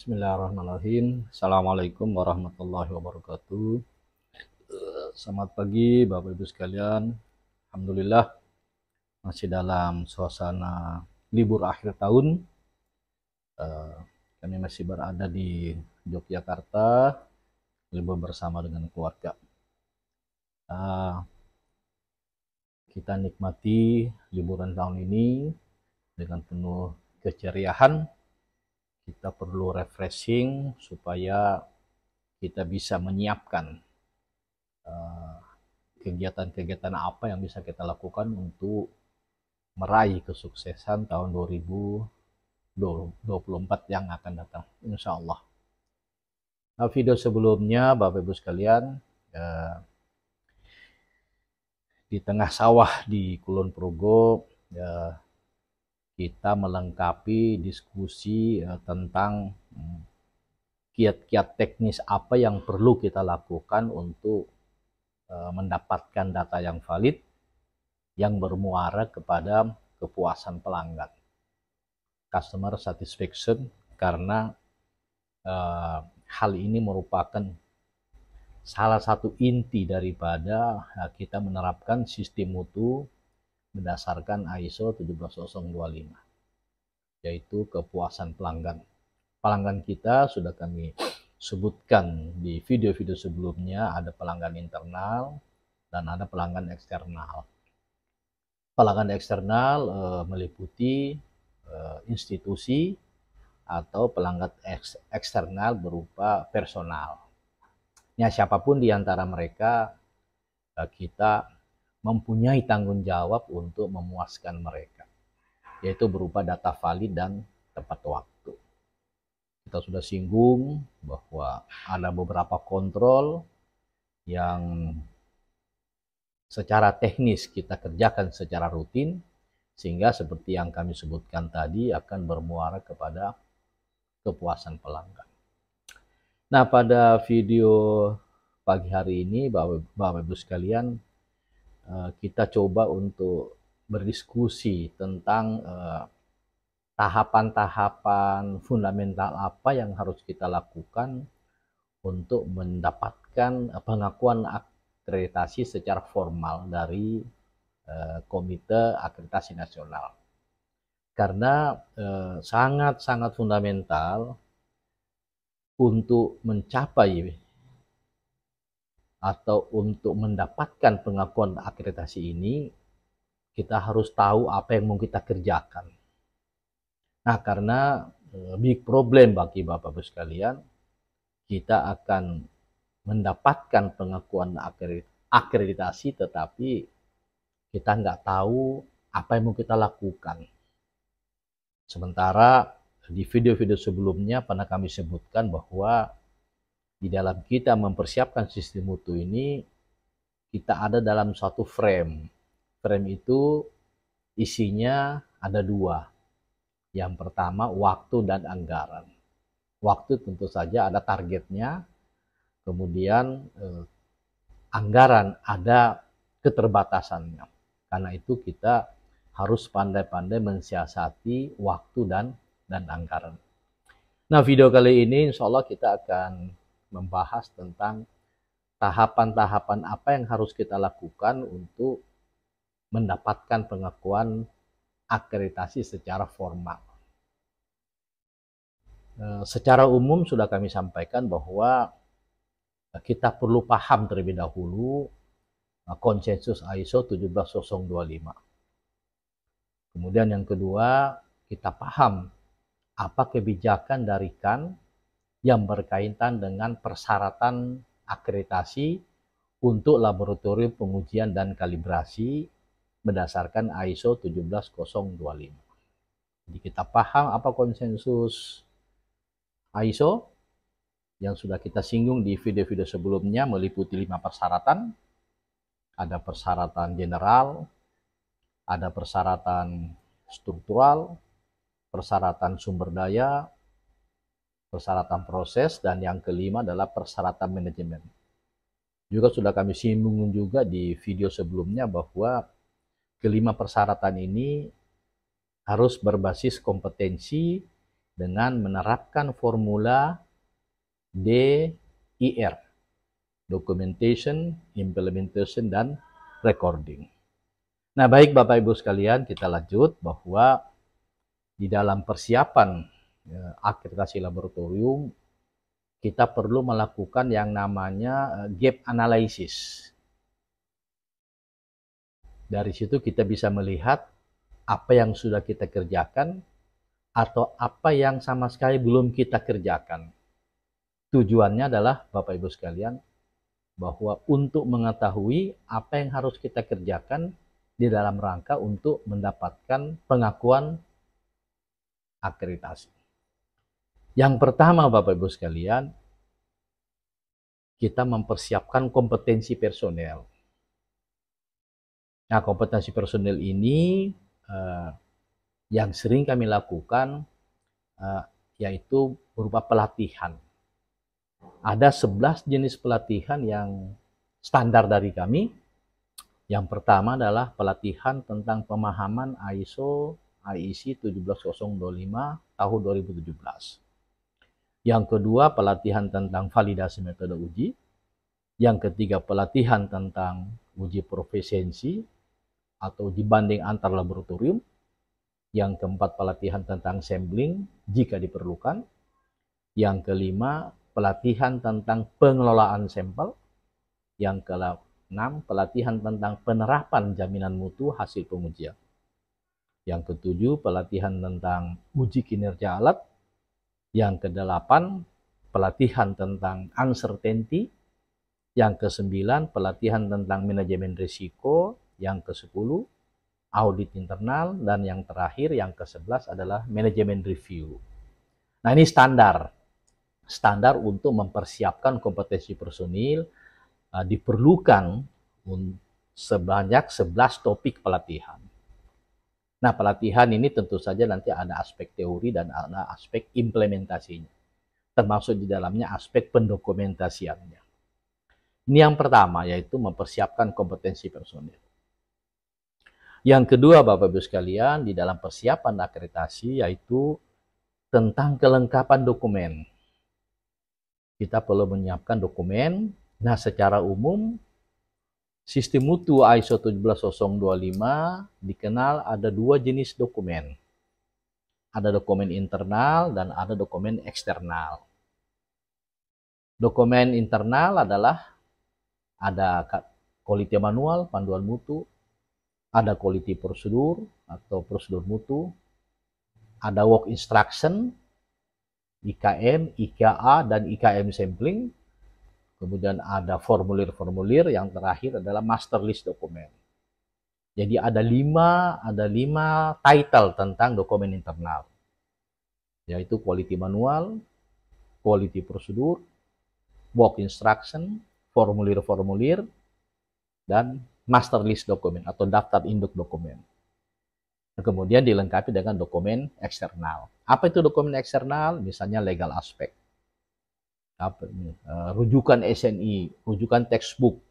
Bismillahirrahmanirrahim. Assalamualaikum warahmatullahi wabarakatuh. Selamat pagi Bapak Ibu sekalian. Alhamdulillah masih dalam suasana libur akhir tahun. Kami masih berada di Yogyakarta, libur bersama dengan keluarga. Kita nikmati liburan tahun ini dengan penuh keceriaan. Kita perlu refreshing supaya kita bisa menyiapkan kegiatan-kegiatan apa yang bisa kita lakukan untuk meraih kesuksesan tahun 2024 yang akan datang, insya Allah. Nah, video sebelumnya Bapak Ibu sekalian, di tengah sawah di Kulon Progo, kita melengkapi diskusi tentang kiat-kiat teknis apa yang perlu kita lakukan untuk mendapatkan data yang valid yang bermuara kepada kepuasan pelanggan, customer satisfaction, karena hal ini merupakan salah satu inti daripada kita menerapkan sistem mutu berdasarkan ISO 17025, yaitu kepuasan pelanggan. Pelanggan kita sudah kami sebutkan di video-video sebelumnya, ada pelanggan internal dan ada pelanggan eksternal. Pelanggan eksternal meliputi institusi atau pelanggan eksternal berupa personal. Ya, siapapun di antara mereka, kita mempunyai tanggung jawab untuk memuaskan mereka, yaitu berupa data valid dan tepat waktu. Kita sudah singgung bahwa ada beberapa kontrol yang secara teknis kita kerjakan secara rutin, sehingga seperti yang kami sebutkan tadi akan bermuara kepada kepuasan pelanggan. Nah, pada video pagi hari ini Bapak Ibu sekalian, kita coba untuk berdiskusi tentang tahapan-tahapan fundamental apa yang harus kita lakukan untuk mendapatkan pengakuan akreditasi secara formal dari Komite Akreditasi Nasional. Karena sangat-sangat fundamental untuk mencapai atau untuk mendapatkan pengakuan akreditasi ini, kita harus tahu apa yang mau kita kerjakan. Nah, karena big problem bagi Bapak-Ibu sekalian, kita akan mendapatkan pengakuan akreditasi tetapi kita nggak tahu apa yang mau kita lakukan. Sementara di video-video sebelumnya pernah kami sebutkan bahwa di dalam kita mempersiapkan sistem mutu ini, kita ada dalam suatu frame. Frame itu isinya ada dua. Yang pertama, waktu dan anggaran. Waktu tentu saja ada targetnya, kemudian anggaran ada keterbatasannya. Karena itu kita harus pandai-pandai mensiasati waktu dan anggaran. Nah, video kali ini insya Allah kita akan membahas tentang tahapan-tahapan apa yang harus kita lakukan untuk mendapatkan pengakuan akreditasi secara formal. Secara umum sudah kami sampaikan bahwa kita perlu paham terlebih dahulu konsensus ISO 17025. Kemudian yang kedua, kita paham apa kebijakan dari KAN yang berkaitan dengan persyaratan akreditasi untuk laboratorium pengujian dan kalibrasi berdasarkan ISO 17025. Jadi kita paham apa konsensus ISO yang sudah kita singgung di video-video sebelumnya, meliputi 5 persyaratan. Ada persyaratan general, ada persyaratan struktural, persyaratan sumber daya, persyaratan proses, dan yang kelima adalah persyaratan manajemen. Juga sudah kami singgung juga di video sebelumnya bahwa kelima persyaratan ini harus berbasis kompetensi dengan menerapkan formula DIR, Documentation, Implementation, dan Recording. Nah, baik Bapak Ibu sekalian, kita lanjut bahwa di dalam persiapan akreditasi laboratorium, kita perlu melakukan yang namanya gap analysis. Dari situ kita bisa melihat apa yang sudah kita kerjakan atau apa yang sama sekali belum kita kerjakan. Tujuannya adalah Bapak Ibu sekalian, bahwa untuk mengetahui apa yang harus kita kerjakan di dalam rangka untuk mendapatkan pengakuan akreditasi. Yang pertama Bapak Ibu sekalian, kita mempersiapkan kompetensi personel. Nah, kompetensi personel ini yang sering kami lakukan yaitu berupa pelatihan. Ada 11 jenis pelatihan yang standar dari kami. Yang pertama adalah pelatihan tentang pemahaman ISO IEC 17025 tahun 2017. Yang kedua, pelatihan tentang validasi metode uji. Yang ketiga, pelatihan tentang uji profesiensi atau uji banding antar laboratorium. Yang keempat, pelatihan tentang sampling jika diperlukan. Yang kelima, pelatihan tentang pengelolaan sampel. Yang keenam, pelatihan tentang penerapan jaminan mutu hasil pengujian. Yang ketujuh, pelatihan tentang uji kinerja alat. Yang kedelapan, pelatihan tentang uncertainty. Yang kesembilan, pelatihan tentang manajemen risiko. Yang kesepuluh, audit internal. Dan yang terakhir, yang ke-11 adalah manajemen review. Nah, ini standar untuk mempersiapkan kompetensi personil. Diperlukan sebanyak 11 topik pelatihan. Nah, pelatihan ini tentu saja nanti ada aspek teori dan ada aspek implementasinya, termasuk di dalamnya aspek pendokumentasiannya. Ini yang pertama, yaitu mempersiapkan kompetensi personil. Yang kedua, Bapak Ibu sekalian, di dalam persiapan akreditasi yaitu tentang kelengkapan dokumen. Kita perlu menyiapkan dokumen. Nah, secara umum sistem mutu ISO 17025 dikenal ada dua jenis dokumen. Ada dokumen internal dan ada dokumen eksternal. Dokumen internal adalah ada quality manual, panduan mutu, ada quality prosedur atau prosedur mutu, ada work instruction, IKM, IKA, dan IKM sampling. Kemudian ada formulir-formulir, yang terakhir adalah master list dokumen. Jadi ada lima title tentang dokumen internal, yaitu quality manual, quality prosedur, work instruction, formulir-formulir, dan master list dokumen atau daftar induk dokumen. Kemudian dilengkapi dengan dokumen eksternal. Apa itu dokumen eksternal? Misalnya legal aspect, rujukan SNI, rujukan textbook,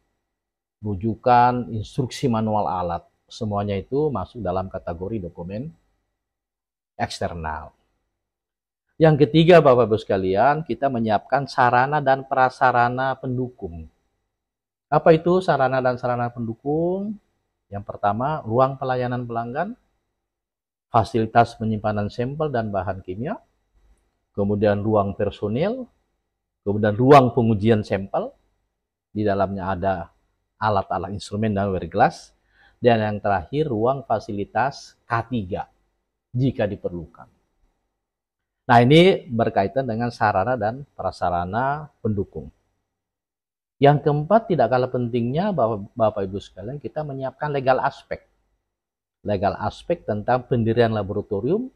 rujukan instruksi manual alat. Semuanya itu masuk dalam kategori dokumen eksternal. Yang ketiga, Bapak Ibu sekalian, kita menyiapkan sarana dan prasarana pendukung. Apa itu sarana dan sarana pendukung? Yang pertama, ruang pelayanan pelanggan, fasilitas penyimpanan sampel dan bahan kimia, kemudian ruang personil, kemudian ruang pengujian sampel, di dalamnya ada alat-alat instrumen dan wearglass, dan yang terakhir ruang fasilitas K3 jika diperlukan. Nah, ini berkaitan dengan sarana dan prasarana pendukung. Yang keempat, tidak kalah pentingnya Bapak Ibu sekalian, kita menyiapkan legal aspek. Legal aspek tentang pendirian laboratorium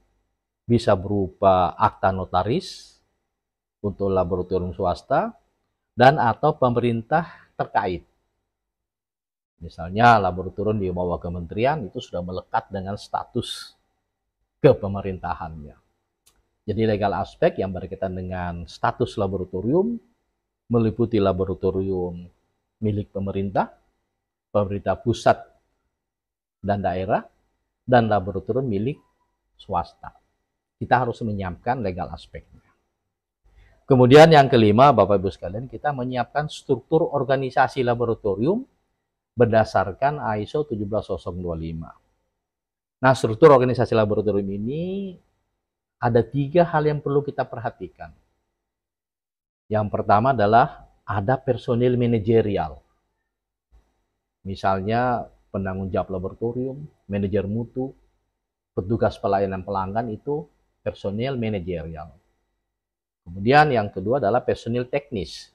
bisa berupa akta notaris untuk laboratorium swasta dan atau pemerintah terkait. Misalnya laboratorium di bawah kementerian itu sudah melekat dengan status kepemerintahannya. Jadi legal aspek yang berkaitan dengan status laboratorium meliputi laboratorium milik pemerintah, pemerintah pusat dan daerah, dan laboratorium milik swasta. kita harus menyiapkan legal aspeknya. Kemudian yang kelima, Bapak Ibu sekalian, kita menyiapkan struktur organisasi laboratorium berdasarkan ISO 17025. Nah, struktur organisasi laboratorium ini ada 3 hal yang perlu kita perhatikan. Yang pertama adalah ada personil manajerial. Misalnya penanggung jawab laboratorium, manajer mutu, petugas pelayanan pelanggan itu personil manajerial. Kemudian yang kedua adalah personil teknis.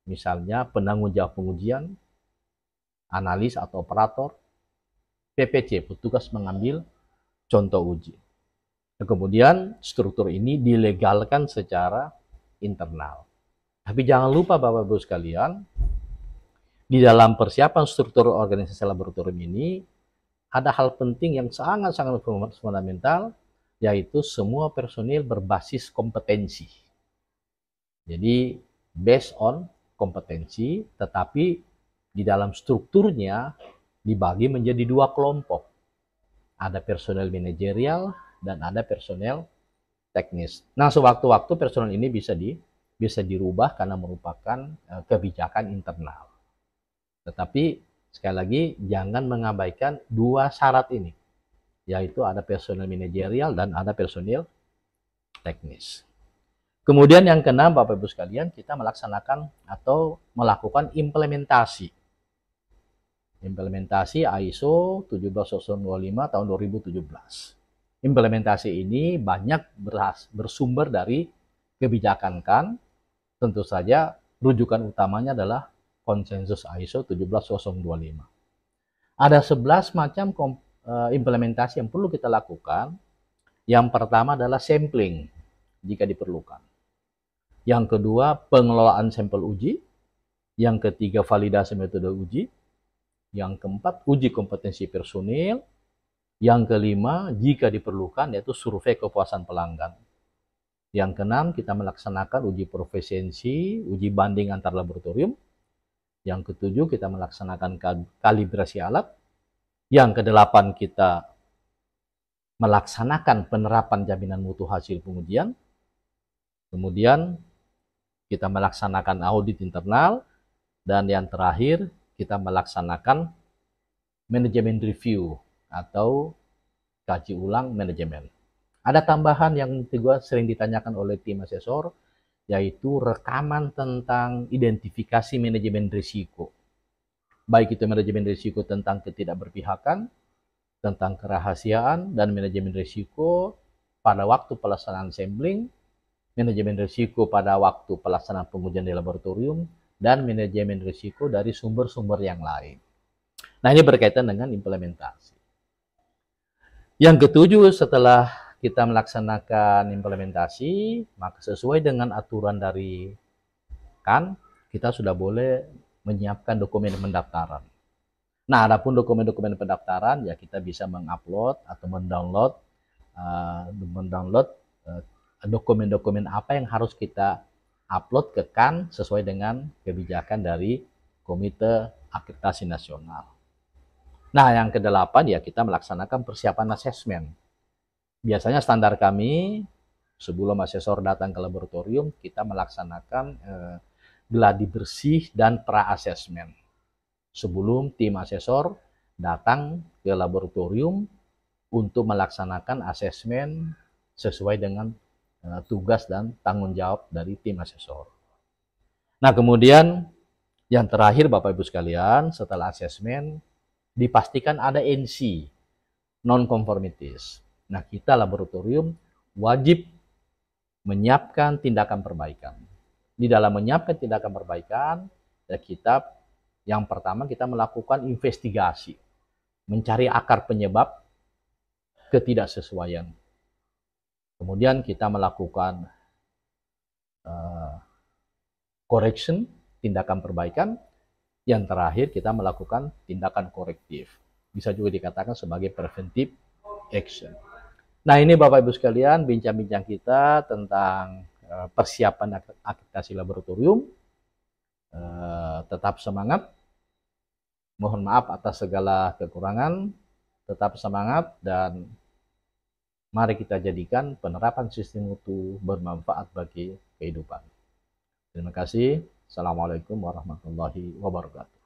Misalnya penanggung jawab pengujian, analis atau operator, PPC, petugas mengambil contoh uji. Kemudian struktur ini dilegalkan secara internal. Tapi jangan lupa Bapak Ibu sekalian, di dalam persiapan struktur organisasi laboratorium ini ada hal penting yang sangat-sangat fundamental, yaitu semua personil berbasis kompetensi. Jadi based on kompetensi, tetapi di dalam strukturnya dibagi menjadi 2 kelompok. Ada personel manajerial dan ada personel teknis. Nah, sewaktu-waktu personel ini bisa dirubah karena merupakan kebijakan internal. Tetapi sekali lagi jangan mengabaikan 2 syarat ini, yaitu ada personel manajerial dan ada personel teknis. Kemudian yang keenam, Bapak Ibu sekalian, kita melaksanakan atau melakukan implementasi. Implementasi ISO 17025 tahun 2017. Implementasi ini banyak bersumber dari kebijakan kan. Tentu saja rujukan utamanya adalah konsensus ISO 17025. Ada 11 macam implementasi yang perlu kita lakukan. Yang pertama adalah sampling jika diperlukan. Yang kedua, pengelolaan sampel uji. Yang ketiga, validasi metode uji. Yang keempat, uji kompetensi personil. Yang kelima, jika diperlukan, yaitu survei kepuasan pelanggan. Yang keenam, kita melaksanakan uji profesiensi, uji banding antar laboratorium. Yang ketujuh, kita melaksanakan kalibrasi alat. Yang kedelapan, kita melaksanakan penerapan jaminan mutu hasil pengujian. Kemudian, kita melaksanakan audit internal. Dan yang terakhir, kita melaksanakan manajemen review atau kaji ulang manajemen. Ada tambahan yang juga sering ditanyakan oleh tim asesor, yaitu rekaman tentang identifikasi manajemen risiko. Baik itu manajemen risiko tentang ketidakberpihakan, tentang kerahasiaan, dan manajemen risiko pada waktu pelaksanaan sampling, manajemen risiko pada waktu pelaksanaan pengujian di laboratorium, dan manajemen risiko dari sumber-sumber yang lain. Nah, ini berkaitan dengan implementasi. Yang ketujuh, setelah kita melaksanakan implementasi, maka sesuai dengan aturan dari kan, kita sudah boleh menyiapkan dokumen pendaftaran. Nah, adapun dokumen-dokumen pendaftaran, ya kita bisa mengupload atau mendownload dokumen-dokumen apa yang harus kita upload ke kan sesuai dengan kebijakan dari Komite Akreditasi Nasional. Nah, yang kedelapan ya kita melaksanakan persiapan asesmen. Biasanya standar kami sebelum asesor datang ke laboratorium, kita melaksanakan gladi bersih dan pra-asesmen. Sebelum tim asesor datang ke laboratorium untuk melaksanakan asesmen sesuai dengan tugas dan tanggung jawab dari tim asesor. Nah, kemudian yang terakhir Bapak Ibu sekalian, setelah asesmen dipastikan ada NC, non-conformities. Nah, kita laboratorium wajib menyiapkan tindakan perbaikan. Di dalam menyiapkan tindakan perbaikan, ya kita yang pertama kita melakukan investigasi, mencari akar penyebab ketidaksesuaian. Kemudian kita melakukan correction, tindakan perbaikan. Yang terakhir kita melakukan tindakan korektif. Bisa juga dikatakan sebagai preventive action. Nah, ini Bapak Ibu sekalian bincang-bincang kita tentang persiapan akreditasi laboratorium. Tetap semangat. Mohon maaf atas segala kekurangan. Tetap semangat dan Mari kita jadikan penerapan sistem mutu bermanfaat bagi kehidupan. Terima kasih. Assalamualaikum warahmatullahi wabarakatuh.